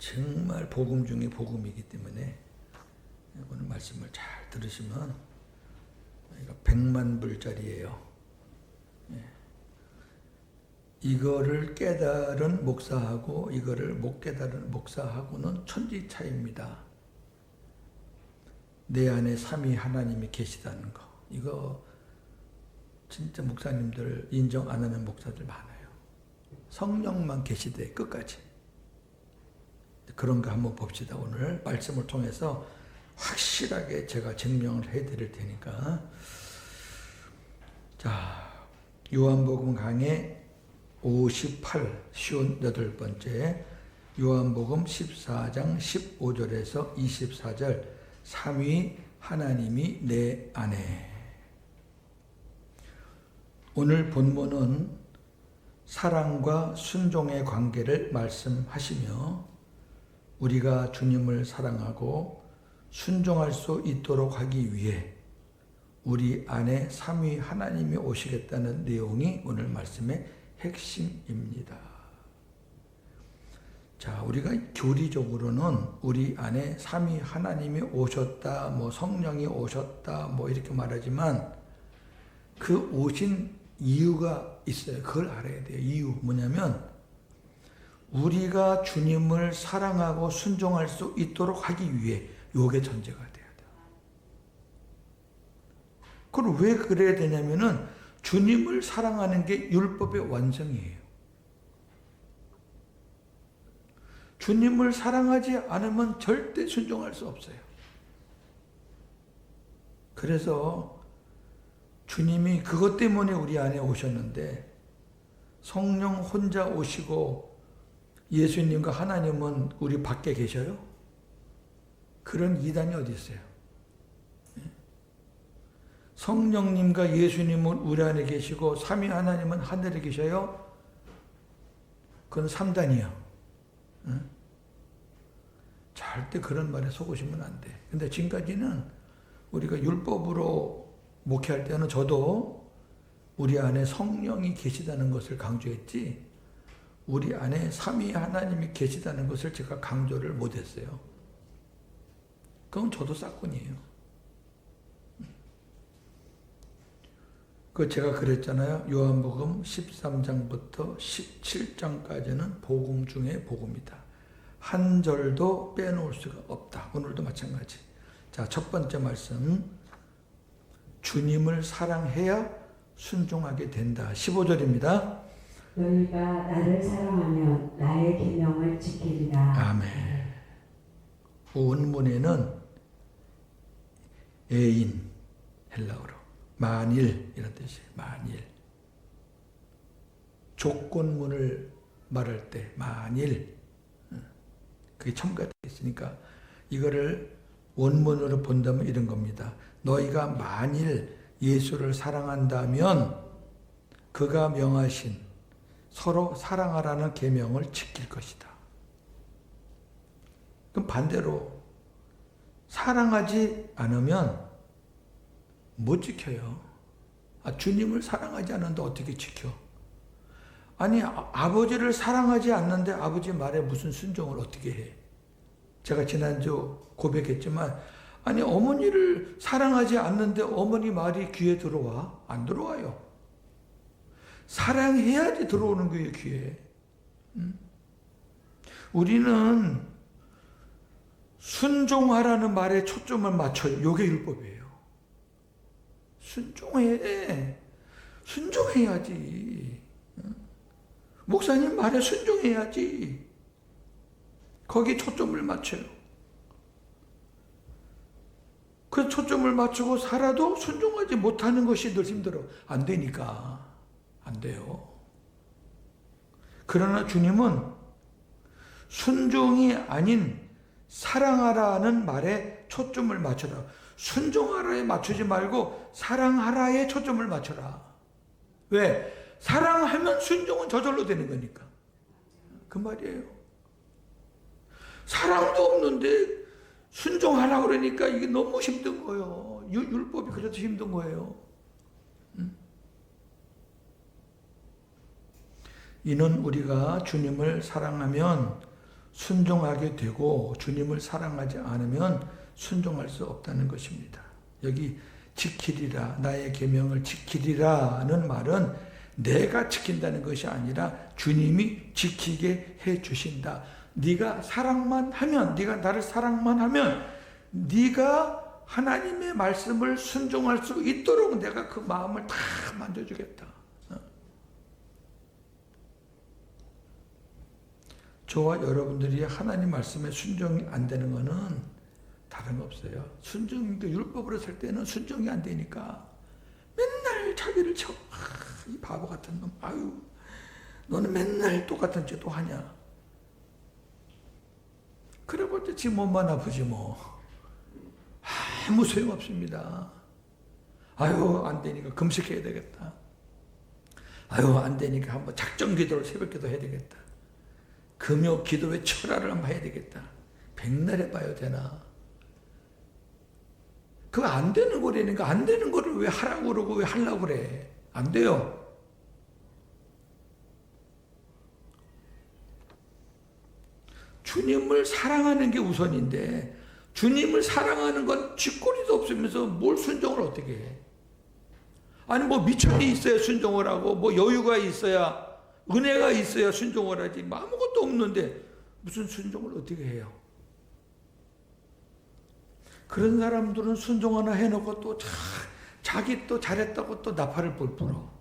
정말 복음 중에 복음이기 때문에 오늘 말씀을 잘 들으시면 이거 100만 불짜리예요. 이거를 깨달은 목사하고 이거를 못 깨달은 목사하고는 천지 차이입니다. 내 안에 삼위 하나님이 계시다는 거. 이거 진짜 목사님들 인정 안 하는 목사들 많아요. 성령만 계시되 끝까지. 그런 거 한번 봅시다. 오늘 말씀을 통해서 확실하게 제가 증명을 해드릴 테니까. 자, 요한복음 강의 58, 58번째 요한복음 14장 15절에서 24절 삼위 하나님이 내 안에. 오늘 본문은 사랑과 순종의 관계를 말씀하시며 우리가 주님을 사랑하고 순종할 수 있도록 하기 위해 우리 안에 삼위 하나님이 오시겠다는 내용이 오늘 말씀의 핵심입니다. 자, 우리가 교리적으로는 우리 안에 삼위 하나님이 오셨다, 뭐 성령이 오셨다, 뭐 이렇게 말하지만 그 오신 이유가 있어요. 그걸 알아야 돼요. 이유 뭐냐면 우리가 주님을 사랑하고 순종할 수 있도록 하기 위해 요게 전제가 돼야 돼요. 그럼 왜 그래야 되냐면은 주님을 사랑하는 게 율법의 완성이에요. 주님을 사랑하지 않으면 절대 순종할 수 없어요. 그래서 주님이 그것 때문에 우리 안에 오셨는데 성령 혼자 오시고 예수님과 하나님은 우리 밖에 계셔요? 그런 이단이 어디 있어요? 성령님과 예수님은 우리 안에 계시고 삼위 하나님은 하늘에 계셔요? 그건 3단이요. 절대 그런 말에 속으시면 안 돼. 근데 지금까지는 우리가 율법으로 목회할 때는 저도 우리 안에 성령이 계시다는 것을 강조했지 우리 안에 삼위 하나님이 계시다는 것을 제가 강조를 못했어요. 그건 저도 싹군이에요. 그 제가 그랬잖아요. 요한복음 13장부터 17장까지는 복음 중에 복음이다. 한 절도 빼놓을 수가 없다. 오늘도 마찬가지. 자, 첫 번째 말씀. 주님을 사랑해야 순종하게 된다. 15절입니다. 너희가 나를 사랑하면 나의 계명을 지키리라. 아멘. 원문에는 애인, 헬라어로 만일 이런 뜻이에요. 만일. 조건문을 말할 때 만일 그게 첨가되어 있으니까 이거를 원문으로 본다면 이런 겁니다. 너희가 만일 예수를 사랑한다면 그가 명하신 서로 사랑하라는 계명을 지킬 것이다. 그럼 반대로 사랑하지 않으면 못 지켜요. 주님을 사랑하지 않는데 어떻게 지켜? 아니 아버지를 사랑하지 않는데 아버지 말에 무슨 순종을 어떻게 해? 제가 지난주 고백했지만 아니 어머니를 사랑하지 않는데 어머니 말이 귀에 들어와? 안 들어와요. 사랑해야지 들어오는 거예요, 귀에. 우리는 순종하라는 말에 초점을 맞춰요. 요게 율법이에요. 순종해. 순종해야지. 목사님 말에 순종해야지. 거기에 초점을 맞춰요. 그 초점을 맞추고 살아도 순종하지 못하는 것이 늘 힘들어. 안 되니까. 안 돼요. 그러나 주님은 순종이 아닌 사랑하라는 말에 초점을 맞춰라. 순종하라에 맞추지 말고 사랑하라에 초점을 맞춰라. 왜? 사랑하면 순종은 저절로 되는 거니까. 그 말이에요. 사랑도 없는데 순종하라고 그러니까 이게 너무 힘든 거예요. 율법이 그래도 힘든 거예요. 이는 우리가 주님을 사랑하면 순종하게 되고 주님을 사랑하지 않으면 순종할 수 없다는 것입니다. 여기 지키리라, 나의 계명을 지키리라는 말은 내가 지킨다는 것이 아니라 주님이 지키게 해 주신다. 네가 사랑만 하면, 네가 나를 사랑만 하면 네가 하나님의 말씀을 순종할 수 있도록 내가 그 마음을 다 만져주겠다. 저와 여러분들이 하나님 말씀에 순종이 안 되는 것은 다른 거 없어요. 율법으로 살 때는 순종이 안 되니까 맨날 자기를 쳐. 이 바보 같은 놈. 아유, 너는 맨날 똑같은 짓도 하냐. 그래봤자 지 몸만 아프지 뭐. 아무 소용없습니다. 아유, 안 되니까 금식해야 되겠다. 아유, 안 되니까 한번 작정 기도를 새벽 기도 해야 되겠다. 금요 기도회 철화를 한번 해야 되겠다. 백날 해봐야 되나? 그거 안 되는 거라니까. 안 되는 거를 왜 하라고 그러고 왜 하려고 그래. 안 돼요. 주님을 사랑하는 게 우선인데 주님을 사랑하는 건 쥐꼬리도 없으면서 뭘 순종을 어떻게 해. 아니 뭐 미천이 있어야 순종을 하고 뭐 여유가 있어야 은혜가 있어야 순종을 하지. 뭐 아무것도 없는데 무슨 순종을 어떻게 해요. 그런 사람들은 순종 하나 해놓고 또 자기 또 잘했다고 또 나팔을 불어.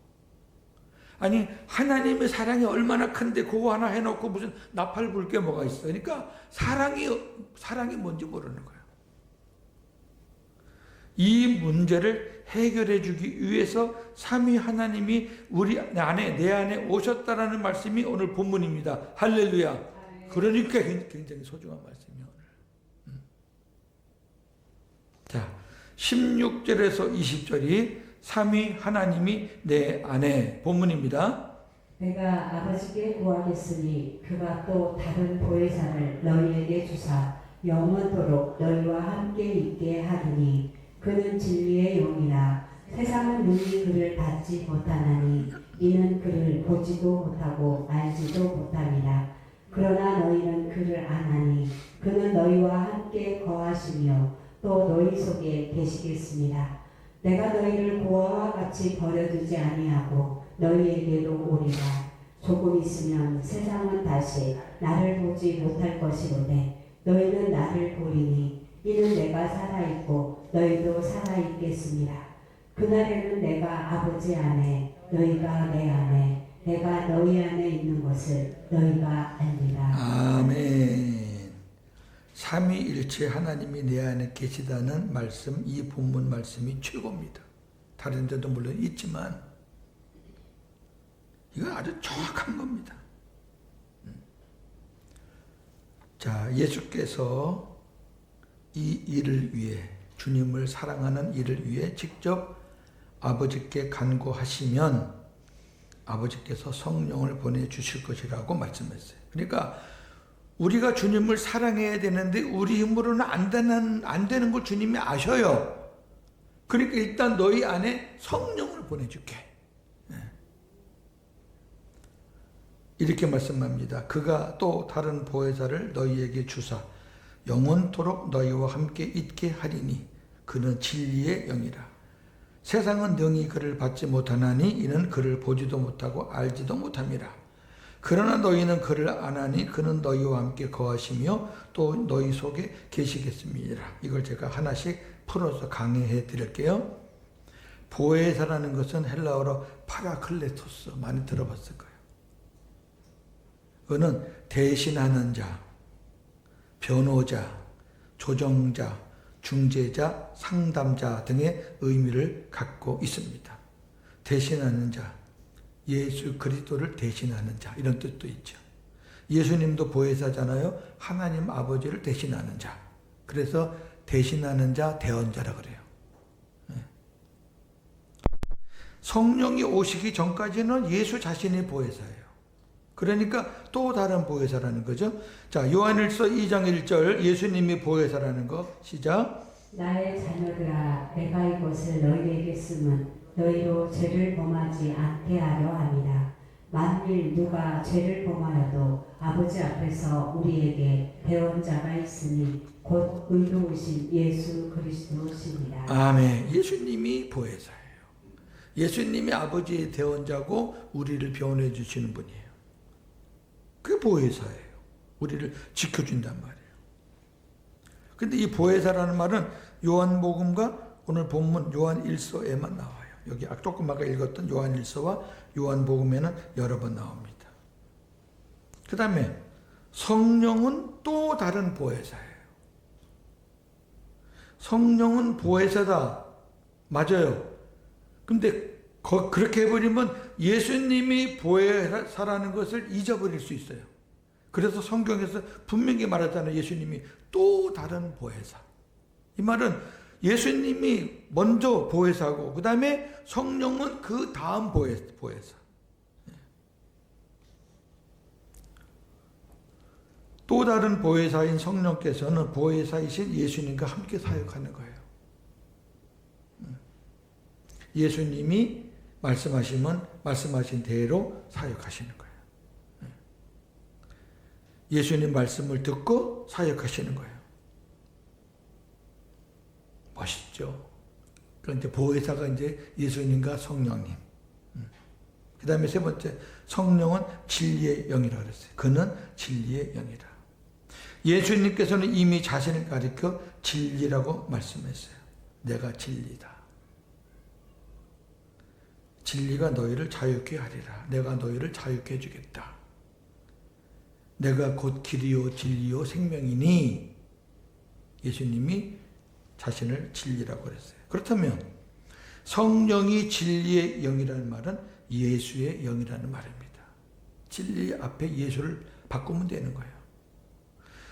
아니 하나님의 사랑이 얼마나 큰데 그거 하나 해놓고 무슨 나팔 불 게 뭐가 있어. 그러니까 사랑이 뭔지 모르는 거예요. 이 문제를 해결해 주기 위해서 삼위 하나님이 우리 안에 내 안에 오셨다라는 말씀이 오늘 본문입니다. 할렐루야. 그러니까 굉장히 소중한 말씀이에요. 오늘. 자, 16절에서 20절이 삼위 하나님이 내 안에 본문입니다. 내가 아버지께 구하겠으니 그가 또 다른 보혜사를 너희에게 주사 영원토록 너희와 함께 있게 하리니 그는 진리의 영이라. 세상은 능히 그를 받지 못하나니 이는 그를 보지도 못하고 알지도 못함이라. 그러나 너희는 그를 아나니 그는 너희와 함께 거하시며 또 너희 속에 계시겠습니다. 내가 너희를 고아와 같이 버려두지 아니하고 너희에게도 오리라. 조금 있으면 세상은 다시 나를 보지 못할 것이로되 너희는 나를 보리니 이는 내가 살아있고 너희도 살아있겠습니다. 그날에는 내가 아버지 안에 너희가 내 안에 내가 너희 안에 있는 것을 너희가 알리라. 아멘. 삼위일체 하나님이 내 안에 계시다는 말씀, 이 본문 말씀이 최고입니다. 다른 데도 물론 있지만 이건 아주 정확한 겁니다. 자, 예수께서 이 일을 위해, 주님을 사랑하는 일을 위해 직접 아버지께 간구하시면 아버지께서 성령을 보내주실 것이라고 말씀했어요. 그러니까 우리가 주님을 사랑해야 되는데 우리 힘으로는 안 되는 걸 주님이 아셔요. 그러니까 일단 너희 안에 성령을 보내줄게. 이렇게 말씀합니다. 그가 또 다른 보혜사를 너희에게 주사 영원토록 너희와 함께 있게 하리니 그는 진리의 영이라. 세상은 능히 그를 받지 못하나니 이는 그를 보지도 못하고 알지도 못함이라. 그러나 너희는 그를 아나니 그는 너희와 함께 거하시며 또 너희 속에 계시겠습니다. 이걸 제가 하나씩 풀어서 강의해 드릴게요. 보혜사라는 것은 헬라어로 파라클레토스, 많이 들어봤을 거예요. 그는 대신하는 자, 변호자, 조정자, 중재자, 상담자 등의 의미를 갖고 있습니다. 대신하는 자, 예수 그리스도를 대신하는 자, 이런 뜻도 있죠. 예수님도 보혜사잖아요. 하나님 아버지를 대신하는 자. 그래서 대신하는 자, 대언자라 그래요. 성령이 오시기 전까지는 예수 자신이 보혜사예요. 그러니까 또 다른 보혜사라는 거죠. 자, 요한일서 2장 1절 예수님이 보혜사라는 거 시작. 나의 자녀들아 내가 이것을 너희에게 쓰면 너희로 죄를 범하지 않게 하려 함이라. 만일 누가 죄를 범하여도 아버지 앞에서 우리에게 대언자가 있으니 곧 의로우신 예수 그리스도시니라. 아멘. 예수님이 보혜사예요. 예수님이 아버지의 대언자고 우리를 변호해 주시는 분이에요. 그게 보혜사예요. 우리를 지켜준단 말이에요. 근데 이 보혜사라는 말은 요한복음과 오늘 본문 요한 1서에만 나와요. 여기 조금 아까 읽었던 요한 1서와 요한복음에는 여러 번 나옵니다. 그 다음에 성령은 또 다른 보혜사예요. 성령은 보혜사다. 맞아요. 근데 그렇게 해버리면 예수님이 보혜사라는 것을 잊어버릴 수 있어요. 그래서 성경에서 분명히 말하잖아요. 예수님이 또 다른 보혜사. 이 말은 예수님이 먼저 보혜사고 그 다음에 성령은 그 다음 보혜사. 또 다른 보혜사인 성령께서는 보혜사이신 예수님과 함께 사역하는 거예요. 예수님이 말씀하시면 말씀하신 대로 사역하시는 거예요. 예수님 말씀을 듣고 사역하시는 거예요. 멋있죠? 그런데 보혜사가 이제 예수님과 성령님. 그 다음에 세 번째, 성령은 진리의 영이라 그랬어요. 그는 진리의 영이라. 예수님께서는 이미 자신을 가리켜 진리라고 말씀했어요. 내가 진리다. 진리가 너희를 자유케 하리라. 내가 너희를 자유케 해주겠다. 내가 곧 길이요 진리요 생명이니 예수님이 자신을 진리라고 그랬어요. 그렇다면 성령이 진리의 영이라는 말은 예수의 영이라는 말입니다. 진리 앞에 예수를 바꾸면 되는 거예요.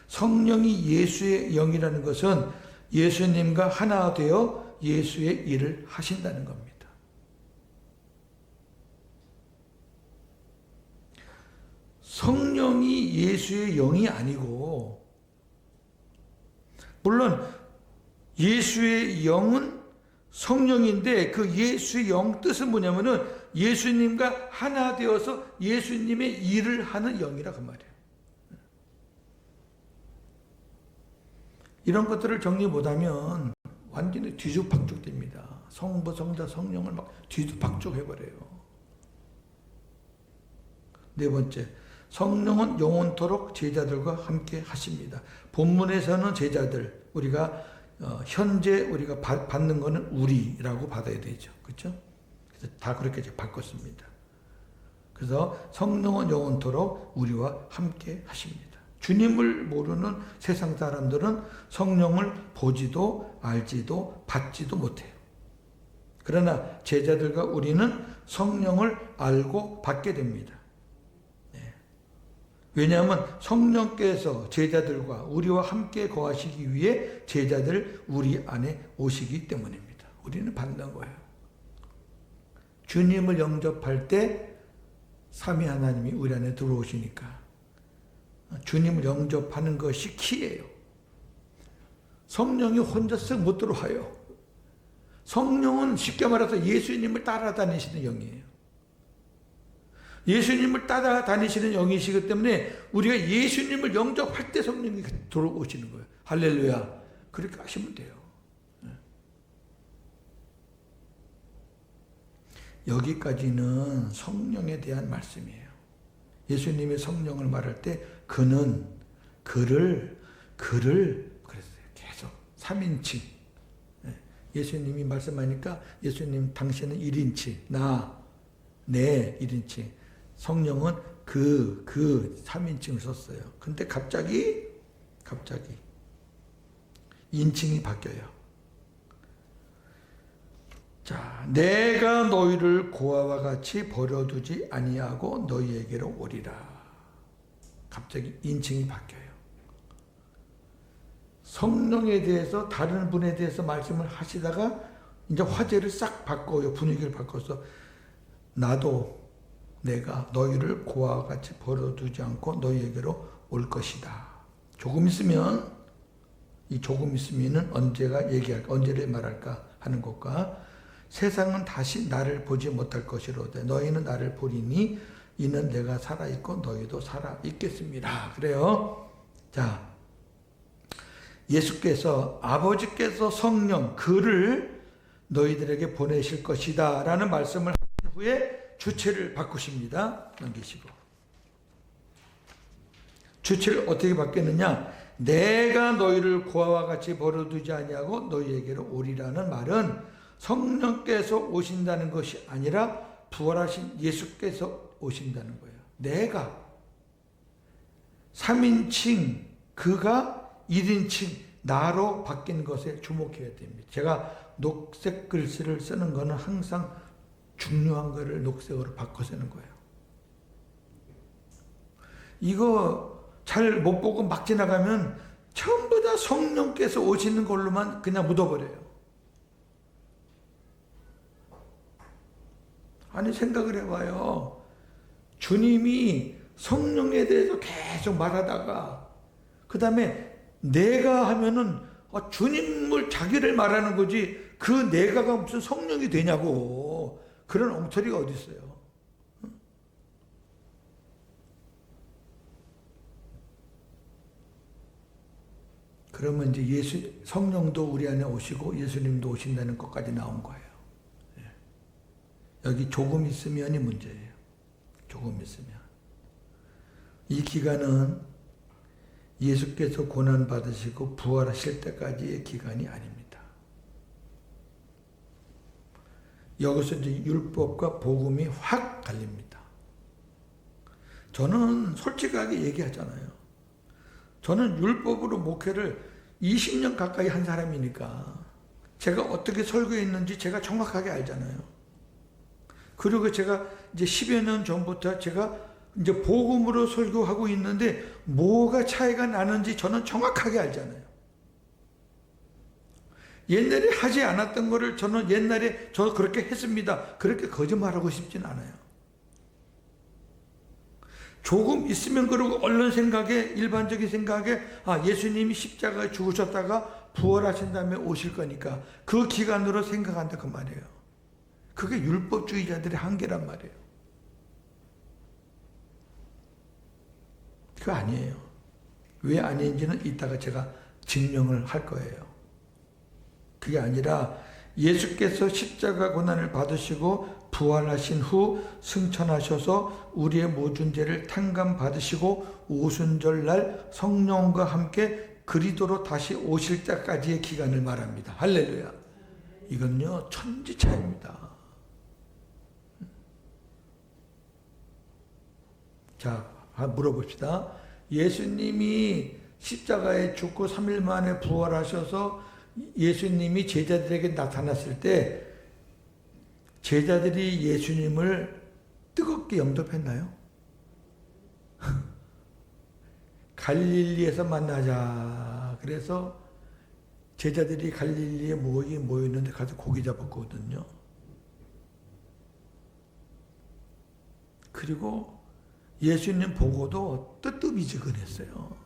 성령이 예수의 영이라는 것은 예수님과 하나 되어 예수의 일을 하신다는 겁니다. 성령이 예수의 영이 아니고, 물론 예수의 영은 성령인데 그 예수의 영 뜻은 뭐냐면은 예수님과 하나 되어서 예수님의 일을 하는 영이라 그 말이에요. 이런 것들을 정리 못하면 완전히 뒤죽박죽 됩니다. 성부, 성자, 성령을 막 뒤죽박죽 해버려요. 네 번째, 성령은 영원토록 제자들과 함께 하십니다. 본문에서는 제자들, 우리가 현재 우리가 받는 것은 우리라고 받아야 되죠. 그렇죠? 그래서 다 그렇게 이제 바꿨습니다. 그래서 성령은 영원토록 우리와 함께 하십니다. 주님을 모르는 세상 사람들은 성령을 보지도 알지도 받지도 못해요. 그러나 제자들과 우리는 성령을 알고 받게 됩니다. 왜냐하면 성령께서 제자들과 우리와 함께 거하시기 위해 제자들 우리 안에 오시기 때문입니다. 우리는 받는 거예요. 주님을 영접할 때 삼위 하나님이 우리 안에 들어오시니까 주님을 영접하는 것이 키예요. 성령이 혼자 쓱 못 들어와요. 성령은 쉽게 말해서 예수님을 따라다니시는 영이에요. 예수님을 따라다니시는 영이시기 때문에 우리가 예수님을 영접할 때 성령이 들어오시는 거예요. 할렐루야. 그렇게 하시면 돼요. 여기까지는 성령에 대한 말씀이에요. 예수님의 성령을 말할 때 그는 그를 그랬어요. 계속 3인칭. 예수님이 말씀하니까 예수님 당신은 1인칭, 내 1인칭. 성령은 그 3인칭을 썼어요. 근데 갑자기 인칭이 바뀌어요. 자, 내가 너희를 고아와 같이 버려두지 아니하고 너희에게로 오리라. 갑자기 인칭이 바뀌어요. 성령에 대해서 다른 분에 대해서 말씀을 하시다가 이제 화제를 싹 바꿔요. 분위기를 바꿔서 나도 내가 너희를 고아와 같이 버려두지 않고 너희에게로 올 것이다. 조금 있으면 이 조금 있으면은 언제를 말할까 하는 것과 세상은 다시 나를 보지 못할 것이로되 너희는 나를 보리니 이는 내가 살아있고 너희도 살아있겠습니다. 그래요. 자, 예수께서 아버지께서 성령 그를 너희들에게 보내실 것이다 라는 말씀을 하신 후에 주체를 바꾸십니다. 넘기시고. 주체를 어떻게 바뀌었느냐? 내가 너희를 고아와 같이 버려두지 아니하고 너희에게로 오리라는 말은 성령께서 오신다는 것이 아니라 부활하신 예수께서 오신다는 거예요. 내가 3인칭 그가 1인칭 나로 바뀐 것에 주목해야 됩니다. 제가 녹색 글씨를 쓰는 거는 항상 중요한 거를 녹색으로 바꿔 쓰는 거예요. 이거 잘 못 보고 막 지나가면 전부 다 성령께서 오시는 걸로만 그냥 묻어버려요. 아니 생각을 해봐요. 주님이 성령에 대해서 계속 말하다가 그 다음에 내가 하면은 주님을 자기를 말하는 거지 그 내가가 무슨 성령이 되냐고. 그런 엉터리가 어디 있어요. 그러면 이제 성령도 우리 안에 오시고 예수님도 오신다는 것까지 나온 거예요. 여기 조금 있으면이 문제예요. 조금 있으면. 이 기간은 예수께서 고난 받으시고 부활하실 때까지의 기간이 아닙니다. 여기서 이제 율법과 복음이 확 갈립니다. 저는 솔직하게 얘기하잖아요. 저는 율법으로 목회를 20년 가까이 한 사람이니까 제가 어떻게 설교했는지 제가 정확하게 알잖아요. 그리고 제가 이제 10여 년 전부터 제가 이제 복음으로 설교하고 있는데 뭐가 차이가 나는지 저는 정확하게 알잖아요. 옛날에 하지 않았던 거를 저는 옛날에 저 그렇게 했습니다. 그렇게 거짓말하고 싶진 않아요. 조금 있으면 그러고 얼른 생각에 일반적인 생각에 예수님이 십자가에 죽으셨다가 부활하신 다음에 오실 거니까 그 기간으로 생각한다 그 말이에요. 그게 율법주의자들의 한계란 말이에요. 그거 아니에요. 왜 아닌지는 이따가 제가 증명을 할 거예요. 그게 아니라 예수께서 십자가 고난을 받으시고 부활하신 후 승천하셔서 우리의 모든 죄를 탕감 받으시고 오순절날 성령과 함께 그리도로 다시 오실 때까지의 기간을 말합니다. 할렐루야. 이건요 천지차입니다. 자, 물어봅시다. 예수님이 십자가에 죽고 3일 만에 부활하셔서 예수님이 제자들에게 나타났을 때 제자들이 예수님을 뜨겁게 영접했나요? 갈릴리에서 만나자. 그래서 제자들이 갈릴리에 모였는데 가서 고기 잡았거든요. 그리고 예수님 보고도 뜨뜻미지근했어요.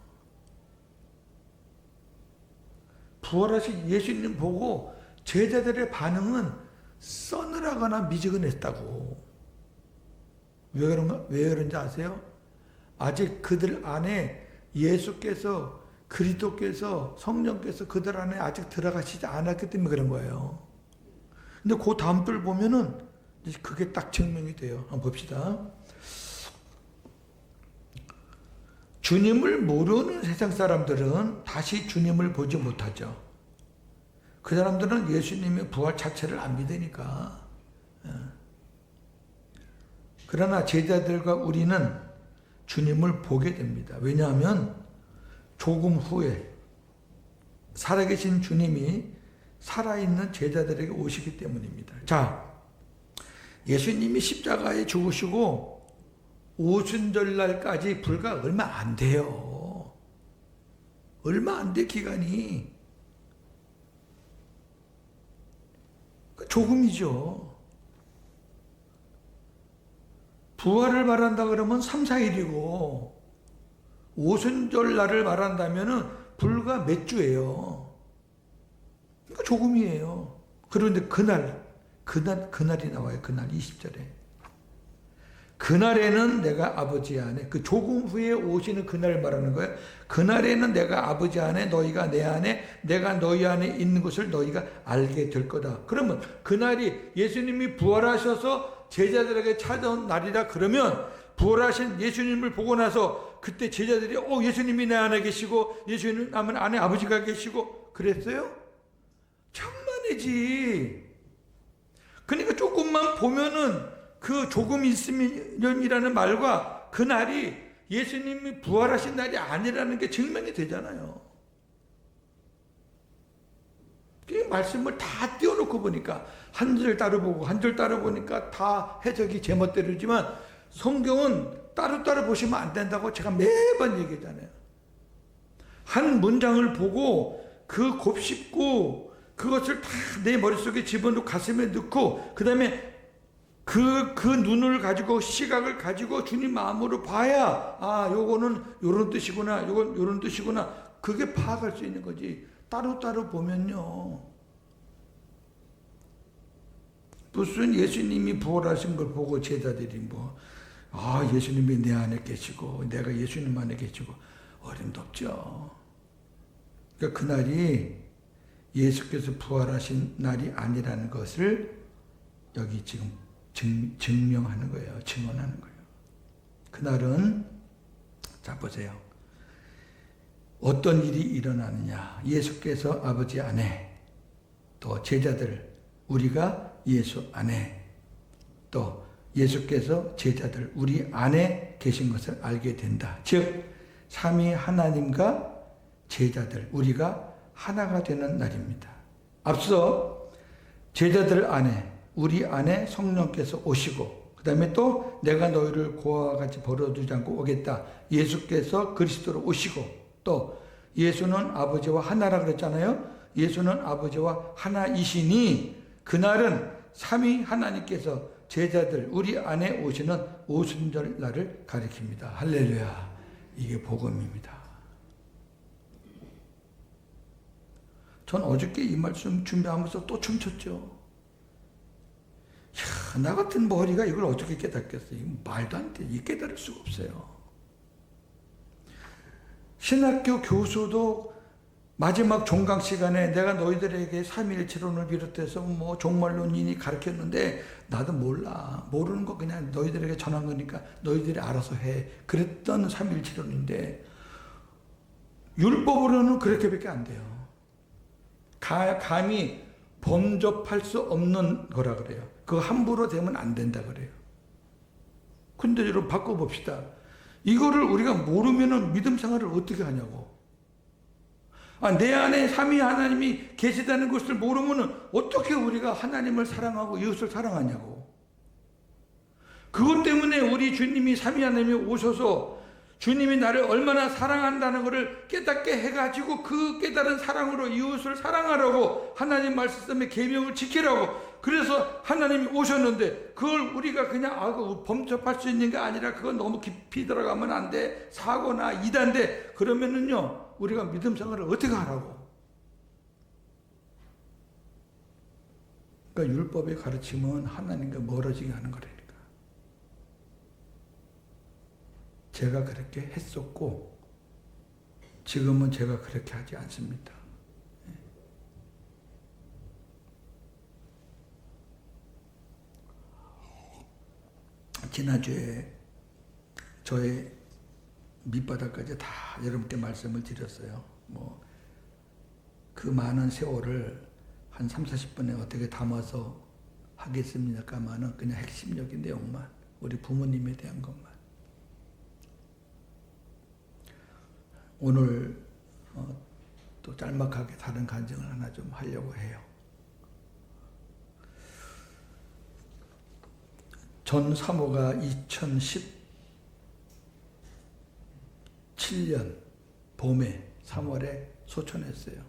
부활하신 예수님 보고 제자들의 반응은 서늘하거나 미지근했다고. 왜 그런지 아세요? 아직 그들 안에 예수께서 그리스도께서 성령께서 그들 안에 아직 들어가시지 않았기 때문에 그런 거예요. 근데 그 다음 줄 보면은 그게 딱 증명이 돼요. 한번 봅시다. 주님을 모르는 세상 사람들은 다시 주님을 보지 못하죠. 그 사람들은 예수님의 부활 자체를 안 믿으니까. 그러나 제자들과 우리는 주님을 보게 됩니다. 왜냐하면 조금 후에 살아계신 주님이 살아있는 제자들에게 오시기 때문입니다. 자, 예수님이 십자가에 죽으시고 오순절날까지 불과 얼마 안 돼요. 얼마 안 돼 기간이. 조금이죠. 부활을 말한다 그러면 3, 4일이고 오순절날을 말한다면 불과 몇 주예요. 그러니까 조금이에요. 그런데 그날이 나와요. 그날 20절에. 그날에는 내가 아버지 안에, 그 조금 후에 오시는 그날을 말하는 거예요. 그날에는 내가 아버지 안에, 너희가 내 안에, 내가 너희 안에 있는 것을 너희가 알게 될 거다. 그러면 그날이 예수님이 부활하셔서 제자들에게 찾아온 날이다. 그러면 부활하신 예수님을 보고 나서 그때 제자들이 예수님이 내 안에 계시고 예수님 안에 아버지가 계시고 그랬어요? 천만이지. 그러니까 조금만 보면은 그 조금 있으면이라는 말과 그 날이 예수님이 부활하신 날이 아니라는 게 증명이 되잖아요. 이 말씀을 다 띄워놓고 보니까 한 절 따로 보고 한 절 따로 보니까 다 해석이 제멋대로지만 성경은 따로 보시면 안 된다고 제가 매번 얘기하잖아요. 한 문장을 보고 그 곱씹고 그것을 다 내 머릿속에 집어넣고 가슴에 넣고 그 다음에 그 눈을 가지고 시각을 가지고 주님 마음으로 봐야 요거는 요런 뜻이구나 요건 요런 뜻이구나 그게 파악할 수 있는 거지. 따로 보면요 무슨 예수님이 부활하신 걸 보고 제자들이 예수님이 내 안에 계시고 내가 예수님 안에 계시고 어림도 없죠. 그러니까 그날이 예수께서 부활하신 날이 아니라는 것을 여기 지금 증명하는 거예요. 증언하는 거예요. 그날은 자 보세요. 어떤 일이 일어나느냐. 예수께서 아버지 안에 또 제자들 우리가 예수 안에 또 예수께서 제자들 우리 안에 계신 것을 알게 된다. 즉 삼위 하나님과 제자들 우리가 하나가 되는 날입니다. 앞서 제자들 안에 우리 안에 성령께서 오시고 그 다음에 또 내가 너희를 고아와 같이 버려두지 않고 오겠다. 예수께서 그리스도로 오시고 또 예수는 아버지와 하나라 그랬잖아요. 예수는 아버지와 하나이시니 그날은 삼위 하나님께서 제자들 우리 안에 오시는 오순절날을 가리킵니다. 할렐루야. 이게 복음입니다. 전 어저께 이 말씀 준비하면서 또 춤췄죠. 나 같은 머리가 이걸 어떻게 깨닫겠어요? 말도 안 돼. 이 깨달을 수가 없어요. 신학교 교수도 마지막 종강 시간에 내가 너희들에게 삼위일체론을 비롯해서 종말론인이 가르쳤는데 나도 몰라. 모르는 거 그냥 너희들에게 전한 거니까 너희들이 알아서 해. 그랬던 삼위일체론인데 율법으로는 그렇게밖에 안 돼요. 감히 범접할 수 없는 거라 그래요. 그거 함부로 되면 안 된다 그래요. 근데 여러분 바꿔봅시다. 이거를 우리가 모르면 믿음 생활을 어떻게 하냐고. 내 안에 삼위 하나님이 계시다는 것을 모르면 어떻게 우리가 하나님을 사랑하고 이웃을 사랑하냐고. 그것 때문에 우리 주님이 삼위 하나님이 오셔서 주님이 나를 얼마나 사랑한다는 것을 깨닫게 해가지고 그 깨달은 사랑으로 이웃을 사랑하라고 하나님 말씀의 계명을 지키라고 그래서 하나님이 오셨는데 그걸 우리가 그냥 범접할 수 있는 게 아니라 그건 너무 깊이 들어가면 안 돼. 사고나 이단데 그러면은요 우리가 믿음 생활을 어떻게 하라고. 그러니까 율법의 가르침은 하나님과 멀어지게 하는 거라니까. 제가 그렇게 했었고 지금은 제가 그렇게 하지 않습니다. 지난주에 저의 밑바닥까지 다 여러분께 말씀을 드렸어요. 그 많은 세월을 한 30-40분에 어떻게 담아서 하겠습니까만은 그냥 핵심적인 내용만 우리 부모님에 대한 것만 오늘 또 짤막하게 다른 간증을 하나 좀 하려고 해요. 전 사모가 2017년 봄에 3월에 소천했어요.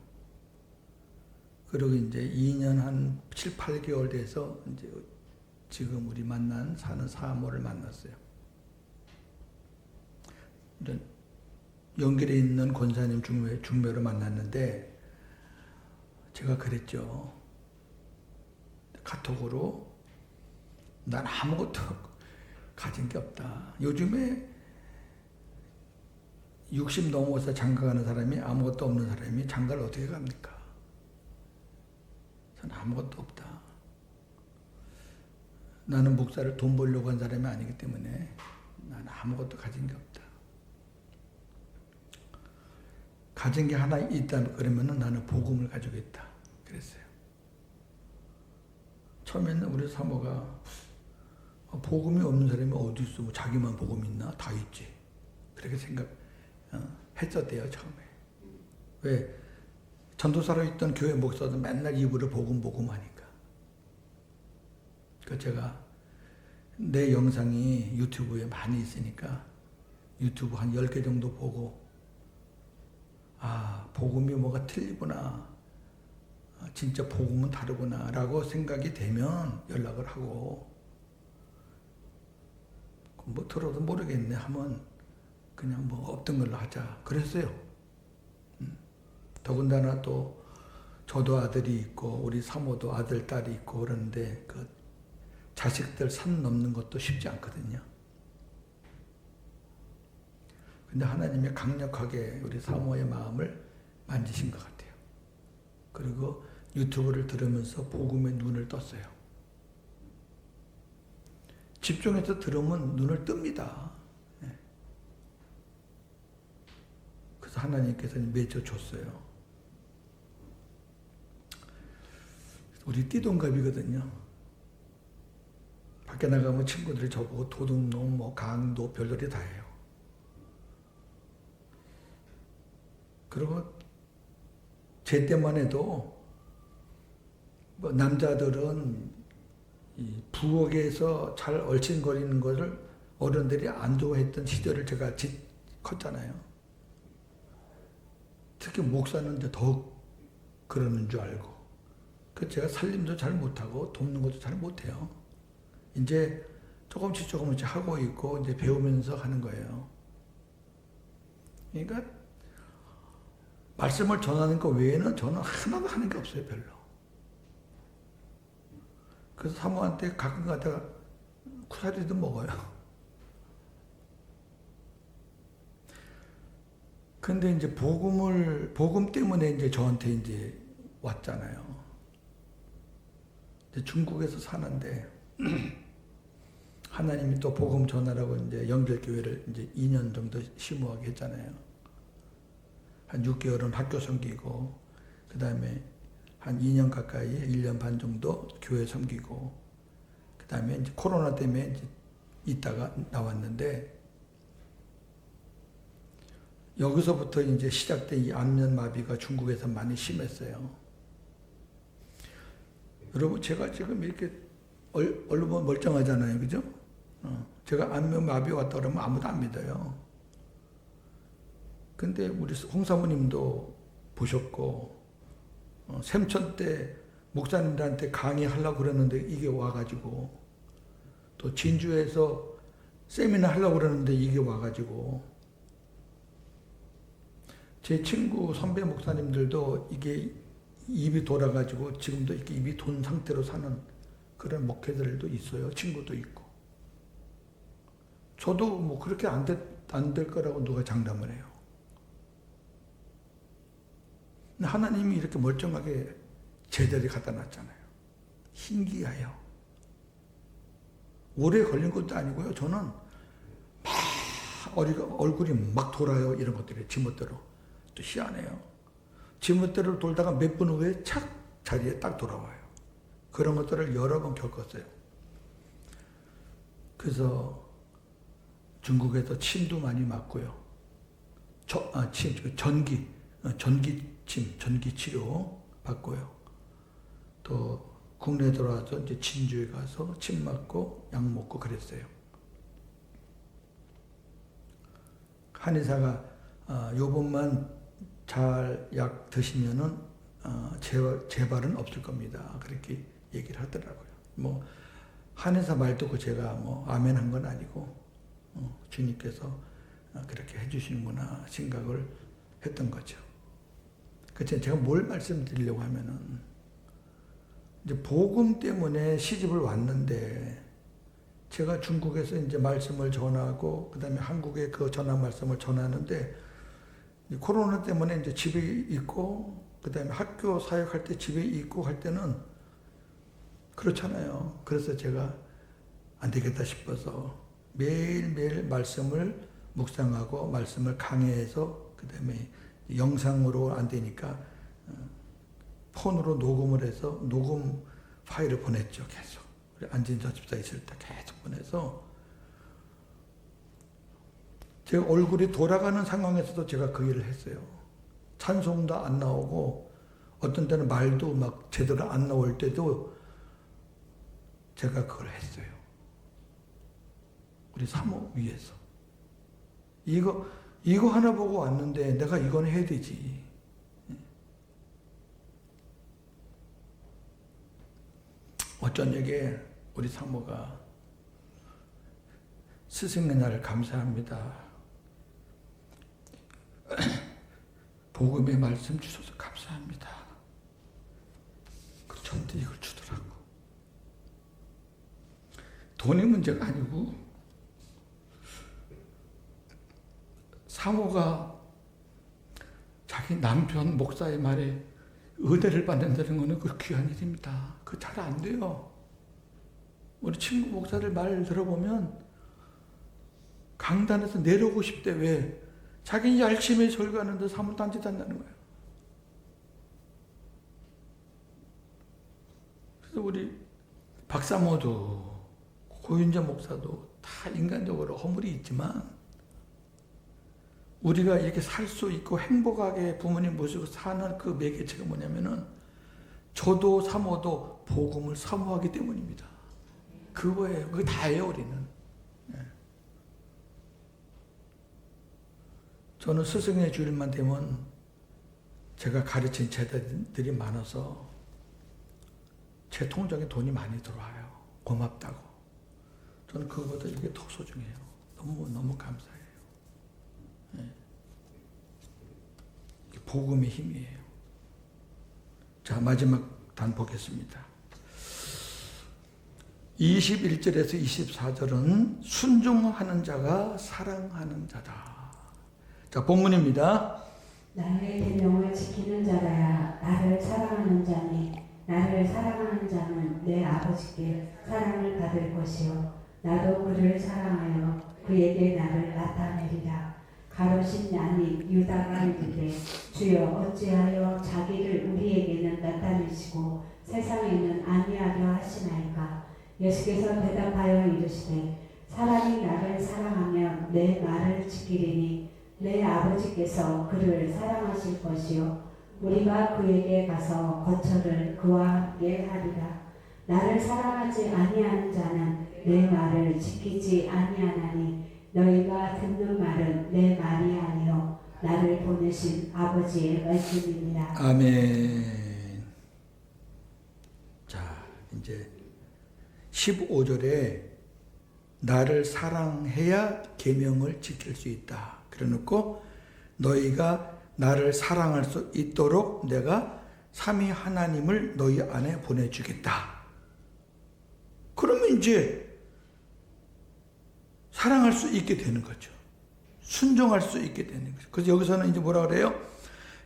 그리고 이제 2년 한 7-8개월 돼서 이제 지금 우리 사는 사모를 만났어요. 연결에 있는 권사님 중매로 만났는데 제가 그랬죠. 카톡으로 난 아무것도 가진 게 없다. 요즘에 60 넘어서 장가 가는 사람이 아무것도 없는 사람이 장가를 어떻게 갑니까? 저는 아무것도 없다. 나는 목사를 돈 벌려고 한 사람이 아니기 때문에 나는 아무것도 가진 게 없다. 가진 게 하나 있다 그러면은 나는 복음을 가지고 있다. 그랬어요. 처음에는 우리 사모가 복음이 없는 사람이 어디 있어? 뭐 자기만 복음 있나? 다 있지. 그렇게 했었대요 처음에. 왜? 전도사로 있던 교회 목사도 맨날 입으로 복음 하니까. 그 제가 내 영상이 유튜브에 많이 있으니까 유튜브 한 10개 정도 보고 아 복음이 뭐가 틀리구나. 진짜 복음은 다르구나 라고 생각이 되면 연락을 하고 뭐 들어도 모르겠네 하면 그냥 뭐 없던 걸로 하자 그랬어요. 더군다나 또 저도 아들이 있고 우리 사모도 아들 딸이 있고 그러는데 그 자식들 산 넘는 것도 쉽지 않거든요. 근데 하나님이 강력하게 우리 사모의 마음을 만지신 것 같아요. 그리고 유튜브를 들으면서 복음의 눈을 떴어요. 집중해서 들으면 눈을 뜹니다. 그래서 하나님께서 맺어줬어요. 우리 띠동갑이거든요. 밖에 나가면 친구들이 저보고 도둑놈, 뭐 강도 별놀이 다 해요. 그리고 제 때만 해도 뭐 남자들은 이 부엌에서 잘 얼씬거리는 것을 어른들이 안 좋아했던 시절을 제가 컸잖아요. 특히 목사는 이제 더욱 그러는 줄 알고. 그 제가 살림도 잘 못하고 돕는 것도 잘 못해요. 이제 조금씩 하고 있고 이제 배우면서 하는 거예요. 그러니까 말씀을 전하는 것 외에는 저는 하나도 하는 게 없어요, 별로. 그래서 사모한테 가끔 가다가 쿠사리도 먹어요. 근데 이제 복음 때문에 이제 저한테 이제 왔잖아요. 이제 중국에서 사는데, 하나님이 또 복음 전하라고 이제 영결교회를 이제 2년 정도 심호하게 했잖아요. 한 6개월은 학교 섬기고, 그 다음에 한 2년 가까이 1년 반 정도 교회 섬기고, 그 다음에 이제 코로나 때문에 이제 있다가 나왔는데, 여기서부터 이제 시작된 이 안면마비가 중국에서 많이 심했어요. 여러분, 제가 지금 이렇게 얼굴 멀쩡하잖아요. 그죠? 제가 안면마비 왔다 그러면 아무도 안 믿어요. 근데 우리 홍 사모님도 보셨고, 샘천 때 목사님들한테 강의하려고 그러는데 이게 와가지고, 또 진주에서 세미나 하려고 그러는데 이게 와가지고, 제 친구 선배 목사님들도 이게 입이 돌아가지고 지금도 이렇게 입이 돈 상태로 사는 그런 목회들도 있어요. 친구도 있고. 저도 뭐 그렇게 안 될 거라고 누가 장담을 해요. 하나님이 이렇게 멀쩡하게 제자리 갖다 놨잖아요. 신기해요. 오래 걸린 것도 아니고요. 저는 막 얼굴이 막 돌아요. 이런 것들이 지멋대로. 또 희한해요. 지멋대로 돌다가 몇 분 후에 착 자리에 딱 돌아와요. 그런 것들을 여러 번 겪었어요. 그래서 중국에서 침도 많이 맞고요. 전기 치료 받고요. 또 국내 들어와서 이제 진주에 가서 침 맞고 약 먹고 그랬어요. 한의사가 요번만 잘 약 드시면은 재발은 없을 겁니다. 그렇게 얘기를 하더라고요. 뭐 한의사 말 듣고 제가 뭐 아멘 한 건 아니고 주님께서 그렇게 해주시는구나 생각을 했던 거죠. 그래서 제가 뭘 말씀드리려고 하면은 이제 복음 때문에 시집을 왔는데 제가 중국에서 이제 말씀을 전하고 그다음에 한국에 그 전화 말씀을 전하는데 코로나 때문에 이제 집에 있고 그다음에 학교 사역할 때 집에 있고 할 때는 그렇잖아요. 그래서 제가 안 되겠다 싶어서 매일매일 말씀을 묵상하고 말씀을 강해해서 그다음에 영상으로 안 되니까 폰으로 녹음을 해서 녹음 파일을 보냈죠. 계속. 안진서 집사 있을 때 계속 보내서 제 얼굴이 돌아가는 상황에서도 제가 그 일을 했어요. 찬송도 안 나오고 어떤 때는 말도 막 제대로 안 나올 때도 제가 그걸 했어요. 우리 사모 위해서. 이거 하나 보고 왔는데 내가 이건 해야 되지. 어쩌냐게 우리 사모가 스승의 날을 감사합니다. 복음의 말씀 주셔서 감사합니다. 그 저한테 이걸 주더라고. 돈이 문제가 아니고 사모가 자기 남편 목사의 말에 은혜를 받는다는 것은 그 귀한 일입니다. 그 잘 안 돼요. 우리 친구 목사들 말 들어보면 강단에서 내려오고 싶대. 왜? 자기는 열심히 설교하는데 사모 딴짓 한다는 거예요. 그래서 우리 박사모도 고윤자 목사도 다 인간적으로 허물이 있지만 우리가 이렇게 살 수 있고 행복하게 부모님 모시고 사는 그 매개체가 뭐냐면은 저도 사모도 복음을 사모하기 때문입니다. 그거예요. 그게 다예요, 우리는. 네. 저는 스승의 주일만 되면 제가 가르친 제자들이 많아서 제 통장에 돈이 많이 들어와요. 고맙다고. 저는 그거보다 이게 더 소중해요. 너무 감사해요. 네. 복음의 힘이에요. 자, 마지막 단 보겠습니다. 21절에서 24절은 순종하는 자가 사랑하는 자다. 자, 본문입니다. 나의 계명을 지키는 자라야 나를 사랑하는 자니 나를 사랑하는 자는 내 아버지께 사랑을 받을 것이요 나도 그를 사랑하여 그에게 나를 나타내리라. 가로신 아닌 유다가 이르되 주여 어찌하여 자기를 우리에게는 나타내시고 세상에는 아니하려 하시나이까. 예수께서 대답하여 이르시되 사람이 나를 사랑하면 내 말을 지키리니 내 아버지께서 그를 사랑하실 것이요 우리가 그에게 가서 거처를 그와 함께 하리라. 나를 사랑하지 아니하는 자는 내 말을 지키지 아니하나니 너희가 듣는 말은 내 말이 아니요 나를 보내신 아버지의 말씀입니다. 아멘. 자, 이제 15절에 나를 사랑해야 계명을 지킬 수 있다. 그래놓고 너희가 나를 사랑할 수 있도록 내가 삼위 하나님을 너희 안에 보내주겠다. 그러면 이제 사랑할 수 있게 되는 거죠. 순종할 수 있게 되는 거죠. 그래서 여기서는 이제 뭐라 그래요?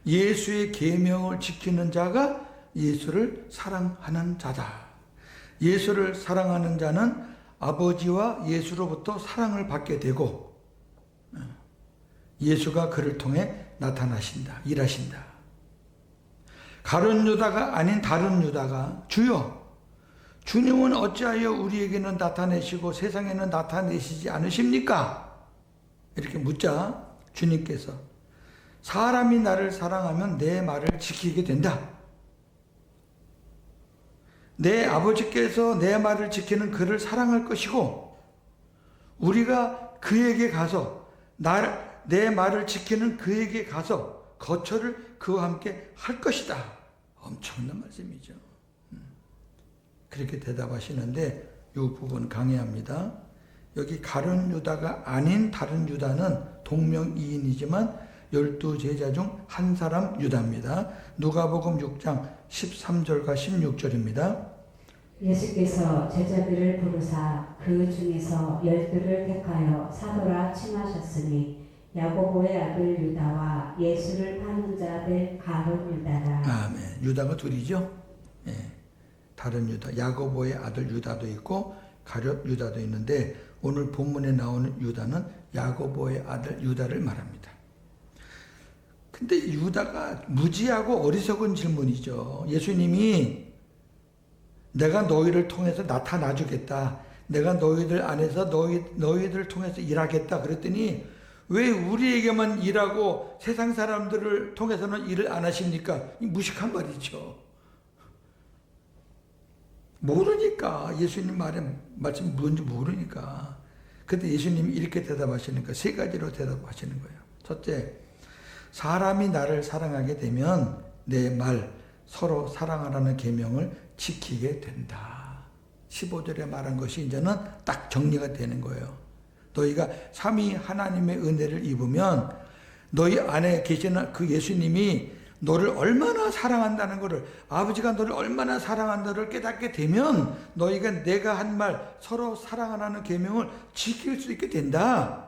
예수의 계명을 지키는 자가 예수를 사랑하는 자다. 예수를 사랑하는 자는 아버지와 예수로부터 사랑을 받게 되고 예수가 그를 통해 나타나신다. 일하신다. 가룟 유다가 아닌 다른 유다가 주여 주님은 어찌하여 우리에게는 나타내시고 세상에는 나타내시지 않으십니까? 이렇게 묻자 주님께서 사람이 나를 사랑하면 내 말을 지키게 된다. 내 아버지께서 내 말을 지키는 그를 사랑할 것이고 우리가 그에게 가서 내 말을 지키는 그에게 가서 거처를 그와 함께 할 것이다. 엄청난 말씀이죠. 그렇게 대답하시는데 이 부분 강의합니다. 여기 가룟 유다가 아닌 다른 유다는 동명이인이지만 12제자 중 한 사람 유다입니다. 누가복음 6장 13절과 16절입니다. 예수께서 제자들을 부르사 그 중에서 12를 택하여 사도라 칭하셨으니 야고보의 아들 유다와 예수를 파는 자들 가룟 유다라. 아멘. 유다가 둘이죠. 예. 다른 유다, 야고보의 아들 유다도 있고 가룟 유다도 있는데 오늘 본문에 나오는 유다는 야고보의 아들 유다를 말합니다. 근데 유다가 무지하고 어리석은 질문이죠. 예수님이 내가 너희를 통해서 나타나 주겠다. 내가 너희들 안에서 너희들을 통해서 일하겠다. 그랬더니 왜 우리에게만 일하고 세상 사람들을 통해서는 일을 안 하십니까? 이 무식한 말이죠. 모르니까. 예수님 말씀 뭔지 모르니까. 근데 예수님이 이렇게 대답하시니까 세 가지로 대답하시는 거예요. 첫째, 사람이 나를 사랑하게 되면 내 말 서로 사랑하라는 계명을 지키게 된다. 15절에 말한 것이 이제는 딱 정리가 되는 거예요. 너희가 삼위 하나님의 은혜를 입으면 너희 안에 계시는 그 예수님이 너를 얼마나 사랑한다는 것을, 아버지가 너를 얼마나 사랑한다를 깨닫게 되면 너희가 내가 한 말 서로 사랑하라는 계명을 지킬 수 있게 된다.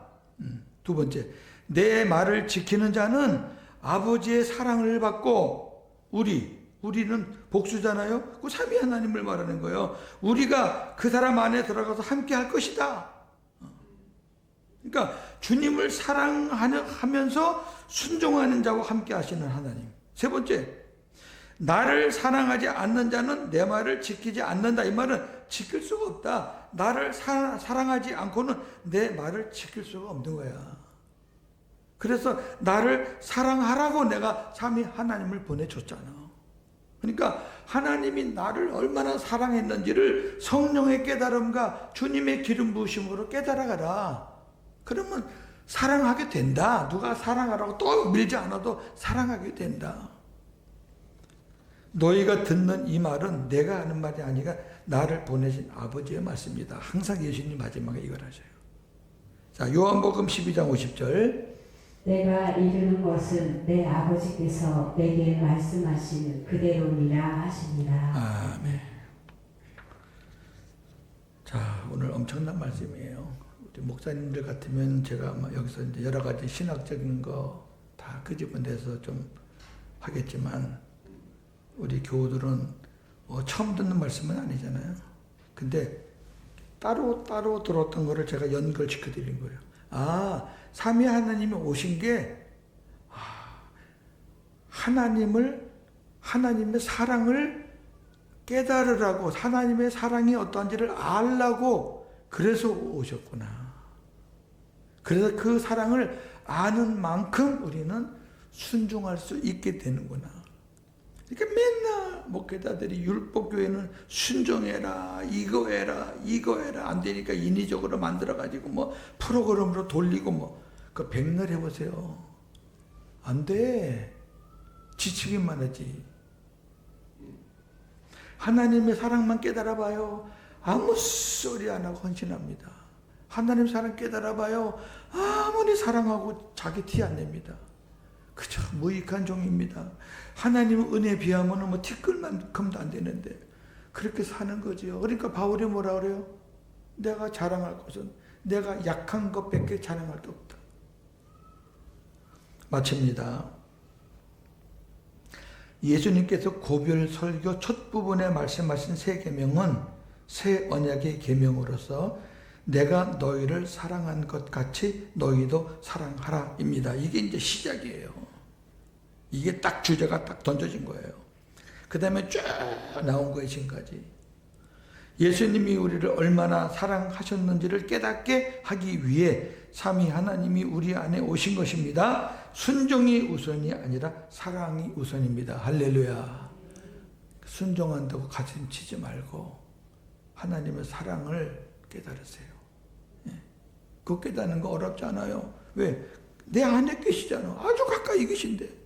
두 번째, 내 말을 지키는 자는 아버지의 사랑을 받고 우리는 복수잖아요. 그 삼위 하나님을 말하는 거예요. 우리가 그 사람 안에 들어가서 함께 할 것이다. 그러니까 주님을 사랑하면서 순종하는 자와 함께 하시는 하나님. 세 번째, 나를 사랑하지 않는 자는 내 말을 지키지 않는다. 이 말은 지킬 수가 없다. 나를 사랑하지 않고는 내 말을 지킬 수가 없는 거야. 그래서 나를 사랑하라고 내가 삼위 하나님을 보내줬잖아. 그러니까 하나님이 나를 얼마나 사랑했는지를 성령의 깨달음과 주님의 기름 부으심으로 깨달아가라. 그러면 사랑하게 된다. 누가 사랑하라고 또 밀지 않아도 사랑하게 된다. 너희가 듣는 이 말은 내가 하는 말이 아니라 나를 보내신 아버지의 말씀이다. 항상 예수님 마지막에 이걸 하셔요. 자, 요한복음 12장 50절. 내가 이르는 것은 내 아버지께서 내게 말씀하신 그대로니라 하시니라. 아멘. 자, 오늘 엄청난 말씀이에요. 우리 목사님들 같으면 제가 아마 여기서 이제 여러 가지 신학적인 거 다 끄집어내서 좀 하겠지만 우리 교우들은 처음 듣는 말씀은 아니잖아요. 근데 따로 들었던 거를 제가 연결시켜 드린 거예요. 아, 삼위 하나님이 오신 게 하나님의 사랑을 깨달으라고, 하나님의 사랑이 어떠한지를 알라고 그래서 오셨구나. 그래서 그 사랑을 아는 만큼 우리는 순종할 수 있게 되는구나. 그러니까 맨날 목회자들이 율법교회는 순종해라, 이거 해라 안 되니까 인위적으로 만들어가지고 뭐 프로그램으로 돌리고 그 백날 해보세요. 안 돼. 지치기만 하지. 하나님의 사랑만 깨달아봐요. 아무 소리 안 하고 헌신합니다. 하나님 사랑 깨달아봐요. 아무리 사랑하고 자기 티 안 냅니다. 그저 무익한 종입니다. 하나님 은혜에 비하면 뭐 티끌만큼도 안 되는데 그렇게 사는 거지요. 그러니까 바울이 뭐라 그래요? 내가 자랑할 것은 내가 약한 것밖에 자랑할 게 없다. 마칩니다. 예수님께서 고별 설교 첫 부분에 말씀하신 새 계명은 새 언약의 계명으로서 내가 너희를 사랑한 것 같이 너희도 사랑하라입니다. 이게 이제 시작이에요. 이게 딱 주제가 딱 던져진 거예요. 그 다음에 쭉 나온 거예요, 지금까지. 예수님이 우리를 얼마나 사랑하셨는지를 깨닫게 하기 위해 삼위 하나님이 우리 안에 오신 것입니다. 순종이 우선이 아니라 사랑이 우선입니다. 할렐루야. 순종한다고 가슴 치지 말고 하나님의 사랑을 깨달으세요. 그거 깨닫는 거 어렵지 않아요. 왜? 내 안에 계시잖아. 아주 가까이 계신데.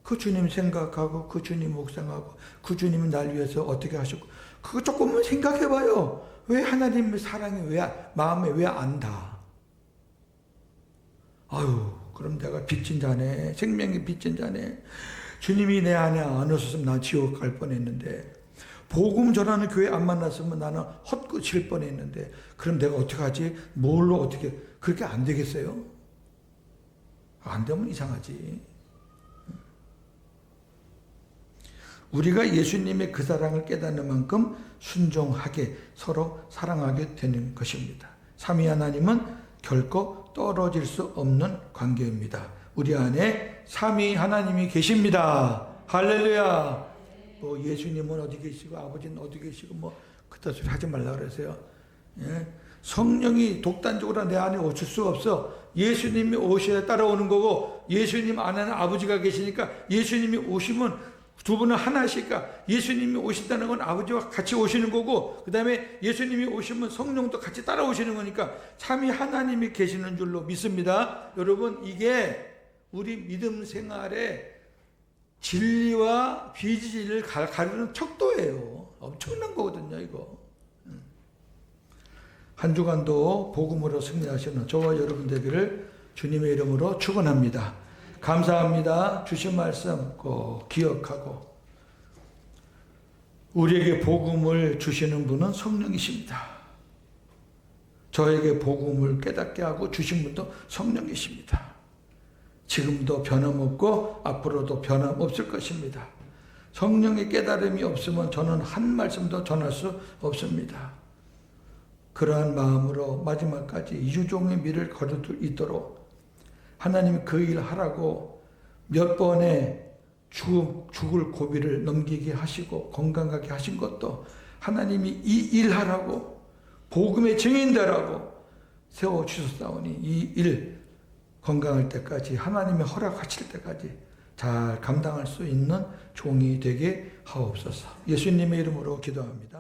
그 주님 생각하고 그 주님 묵상하고 그 주님이 날 위해서 어떻게 하셨고 그거 조금만 생각해봐요. 왜 하나님의 사랑이 마음에 왜 안 닿아? 아유, 그럼 내가 빚진 자네. 생명이 빚진 자네. 주님이 내 안에 안 오셨으면 난 지옥 갈 뻔했는데 복음 전하는 교회 안 만났으면 나는 헛구칠 뻔했는데 그럼 내가 어떻게 하지? 뭘로 어떻게 그렇게 안 되겠어요? 안 되면 이상하지. 우리가 예수님의 그 사랑을 깨닫는 만큼 순종하게 서로 사랑하게 되는 것입니다. 삼위 하나님은 결코 떨어질 수 없는 관계입니다. 우리 안에 삼위 하나님이 계십니다. 할렐루야. 뭐 예수님은 어디 계시고 아버지는 어디 계시고 뭐 그딴 소리 하지 말라 그러세요. 예? 성령이 독단적으로 내 안에 오실 수가 없어. 예수님이 오셔야 따라오는 거고 예수님 안에는 아버지가 계시니까 예수님이 오시면 두 분은 하나시니까 예수님이 오신다는 건 아버지와 같이 오시는 거고 그 다음에 예수님이 오시면 성령도 같이 따라오시는 거니까 참이 하나님이 계시는 줄로 믿습니다. 여러분 이게 우리 믿음 생활에 진리와 비진리를 가르는 척도예요. 엄청난 거거든요 이거. 한 주간도 복음으로 승리하시는 저와 여러분 되기를 주님의 이름으로 축원합니다. 감사합니다. 주신 말씀 꼭 기억하고 우리에게 복음을 주시는 분은 성령이십니다. 저에게 복음을 깨닫게 하고 주신 분도 성령이십니다. 지금도 변함없고 앞으로도 변함없을 것입니다. 성령의 깨달음이 없으면 저는 한 말씀도 전할 수 없습니다. 그러한 마음으로 마지막까지 유종의 미를 거둘 수 있도록 하나님이 그 일 하라고 몇 번의 죽을 고비를 넘기게 하시고 건강하게 하신 것도 하나님이 이 일 하라고 복음의 증인되라고 세워주셨사오니 이 일 건강할 때까지 하나님의 허락하실 때까지 잘 감당할 수 있는 종이 되게 하옵소서. 예수님의 이름으로 기도합니다.